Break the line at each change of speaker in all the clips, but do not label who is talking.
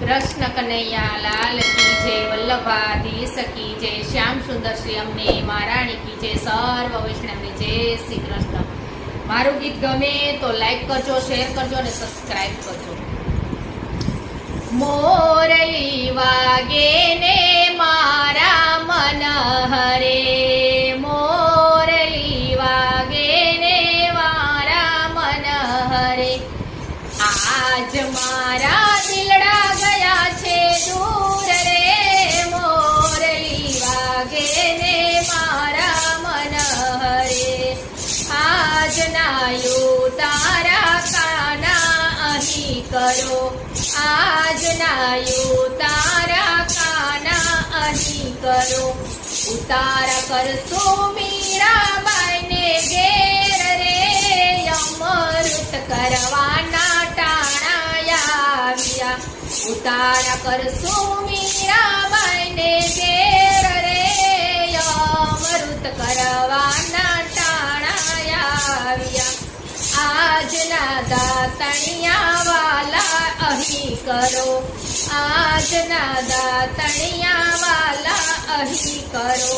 કૃષ્ણ કનૈયા લાલ કી જય, વલ્લભાધીશ કી જય, શ્યામ સુંદર શ્રી અમને મહારાણી કી જય, સર્વ વૈષ્ણવને જય શ્રી કૃષ્ણ। મારું ગીત ગમે તો લાઈક કરજો, શેર કરજો અને સબસ્ક્રાઇબ કરજો। મોરલી વાગે ને મારા મન હરે, મોરલી વાગે ને મારા મન હરે, આજ મારા દિલડા ગયા છે દૂર રે, મોરલી વાગે ને મારા મન હરે, આજ નાયું તારા કાના અહીં કરો, આજ નાયું તારા કાના અહીં કરો, ઉતારા કરશો મીરાબાઈ ને ઘેર રે, અમૃત કરવાના ઉતારા કરશો મીરાબાઈ ને ઘેર રે, અમૃત કરવાના ટાણા આવ્યા, આજના દાતણિયા વાલા અહીં કરો, આજના દાતણિયા વાલા અહીં કરો,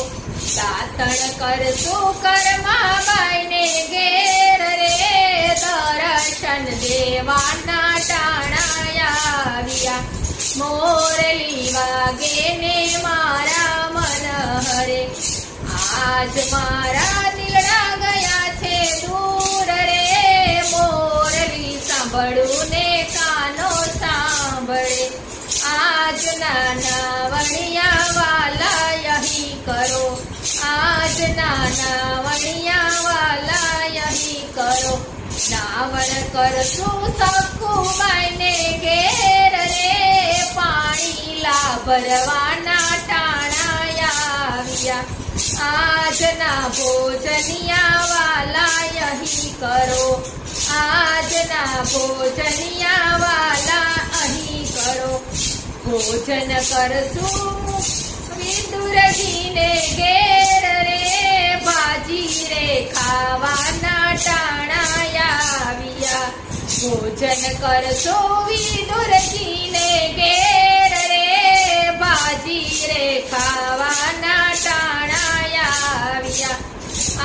દાતણ કરશો કરમાબાઈ ને ઘેર રે, દર્શન દેવાના ટાણા આવ્યા, મોરલી વાગે ને મારા મન હરે, આજ મારા દિલડા ગયા છે દૂર રે, મોરલી સાંભળું ને કાનો સાંભળે, આજ નાના વણિયા વાલા અહીં કરો, આજ નાના વણિયા વાલા અહીં કરો, નાવણ કરશું સખુબાઈ ને ઘેર રે, પાણી લાભરવાના ટાણા આવ્યા, આજના ભોજનિયા વાલા અહીં કરો, આજના ભોજનિયા વાલા અહીં કરો, ભોજન કરશું વિદુરજીને ઘેર રે, ભાજી રે ખાવાના ટાણા આવ્યા, ભોજન કરશો વિદુરજીને ઘેર રે, ભાજી રે ખાવાના ટાણા આવ્યા,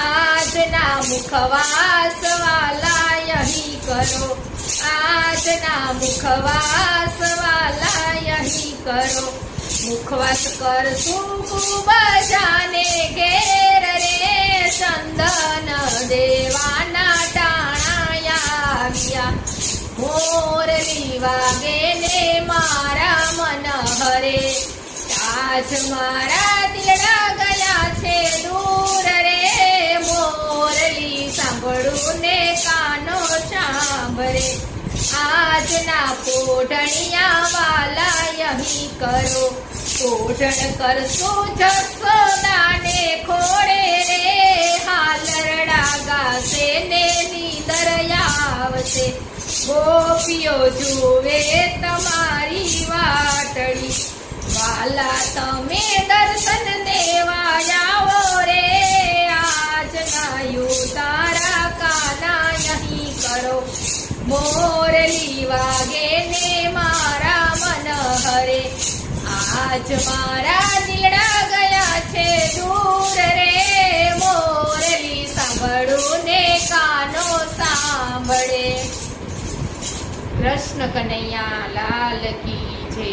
આજના મુખવાસ વાલા અહીં કરો, આજના મુખવાસ વાલા અહીં કરો, મુખવાસ કરશું બજાને ઘેર રે, ચંદન દેવાના ટાણા આવ્યા, મોરલી વાગે ને મારા મન હરે, આજ મારા દિલડા ગયા છે દૂર રે, મોરલી સાંભળું ને કાનો સાંભળે, આજના પોઢણિયા વાલા અહીં કરો, પોઢણ કરશો જસોદાને ખોડે રે, હાલરડા ગાશે ને નીંદર આવશે, ગોપીઓ જુએ તમારી વાટડી, વાલા તમે દર્શન દેવા આવો રે, આજ નાયું તારા કાના અહીં કરો, મોરલી વાગે ને મારા મન હરે, આજ મારા દિલડા ગયા છે દૂર રે, મોરલી સાંભળું ને કાનો સાંભળે। કૃષ્ણ કનૈયા લાલ કી જય।